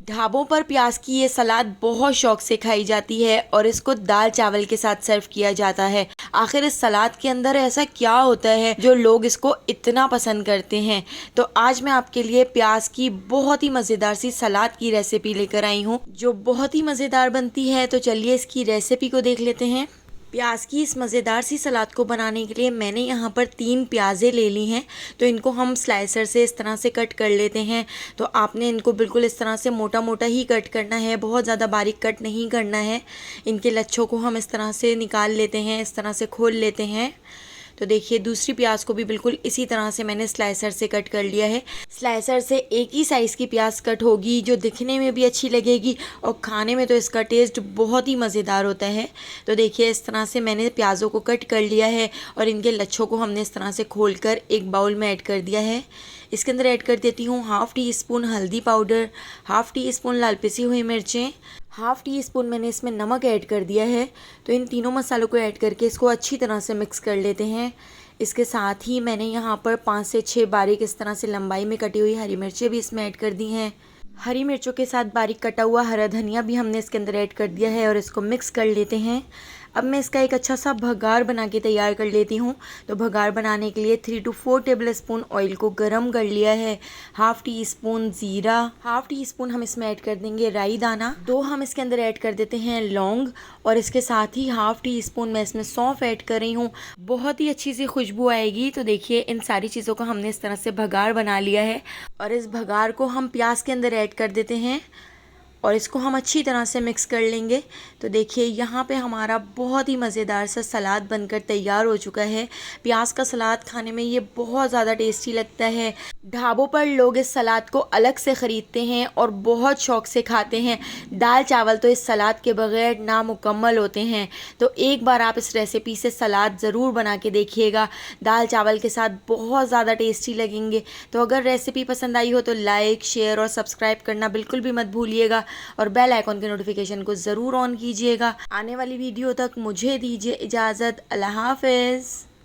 ढाबों पर प्याज की ये सलाद बहुत शौक से खाई जाती है और इसको दाल चावल के साथ सर्व किया जाता है। आखिर इस सलाद के अंदर ऐसा क्या होता है जो लोग इसको इतना पसंद करते हैं? तो आज मैं आपके लिए प्याज की बहुत ही मज़ेदार सी सलाद की रेसिपी लेकर आई हूँ जो बहुत ही मज़ेदार बनती है। तो चलिए इसकी रेसिपी को देख लेते हैं। प्याज की इस मज़ेदार सी सलाद को बनाने के लिए मैंने यहाँ पर 3 प्याज़ें ले ली हैं। तो इनको हम स्लाइसर से इस तरह से कट कर लेते हैं। तो आपने इनको बिल्कुल इस तरह से मोटा मोटा ही कट करना है, बहुत ज़्यादा बारीक कट नहीं करना है। इनके लच्छों को हम इस तरह से निकाल लेते हैं, इस तरह से खोल लेते हैं। तो देखिए दूसरी प्याज को भी बिल्कुल इसी तरह से मैंने स्लाइसर से कट कर लिया है। स्लाइसर से एक ही साइज़ की प्याज कट होगी जो दिखने में भी अच्छी लगेगी और खाने में तो इसका टेस्ट बहुत ही मज़ेदार होता है। तो देखिए इस तरह से मैंने प्याज़ों को कट कर लिया है और इनके लच्छों को हमने इस तरह से खोलकर एक बाउल में ऐड कर दिया है। इसके अंदर ऐड कर देती हूँ हाफ़ टी स्पून हल्दी पाउडर, हाफ़ टी स्पून लाल पिसी हुई मिर्चें, हाफ़ टी स्पून मैंने इसमें नमक ऐड कर दिया है। तो इन तीनों मसालों को ऐड करके इसको अच्छी तरह से मिक्स कर लेते हैं। इसके साथ ही मैंने यहाँ पर 5 से 6 बारीक इस तरह से लंबाई में कटी हुई हरी मिर्चें भी इसमें ऐड कर दी हैं। हरी मिर्चों के साथ बारीक कटा हुआ हरा धनिया भी हमने इसके अंदर ऐड कर दिया है और इसको मिक्स कर लेते हैं। अब मैं इसका एक अच्छा सा भगार बना के तैयार कर लेती हूँ। तो भगार बनाने के लिए 3 to 4 टेबल स्पून ऑयल को गरम कर लिया है। हाफ़ टी स्पून ज़ीरा, हाफ़ टी स्पून हम इसमें ऐड कर देंगे राई दाना, 2 हम इसके अंदर ऐड कर देते हैं लौंग और इसके साथ ही हाफ़ टी स्पून मैं इसमें सौंफ ऐड कर रही हूँ। बहुत ही अच्छी सी खुशबू आएगी। तो देखिए इन सारी चीज़ों को हमने इस तरह से भगार बना लिया है और इस भगार को हम प्याज के अंदर ऐड कर देते हैं और इसको हम अच्छी तरह से मिक्स कर लेंगे। तो देखिए यहाँ पे हमारा बहुत ही मज़ेदार सा सलाद बनकर तैयार हो चुका है। प्याज का सलाद खाने में ये बहुत ज़्यादा टेस्टी लगता है। ढाबों पर लोग इस सलाद को अलग से ख़रीदते हैं और बहुत शौक से खाते हैं। दाल चावल तो इस सलाद के बगैर नामुकम्मल होते हैं। तो एक बार आप इस रेसिपी से सलाद ज़रूर बना के देखिएगा, दाल चावल के साथ बहुत ज़्यादा टेस्टी लगेंगे। तो अगर रेसिपी पसंद आई हो तो लाइक, शेयर और सब्सक्राइब करना बिल्कुल भी मत भूलिएगा और बेल आइकॉन के नोटिफिकेशन को ज़रूर ऑन कीजिएगा। आने वाली वीडियो तक मुझे दीजिए इजाज़त। अल्लाह हाफ़िज़।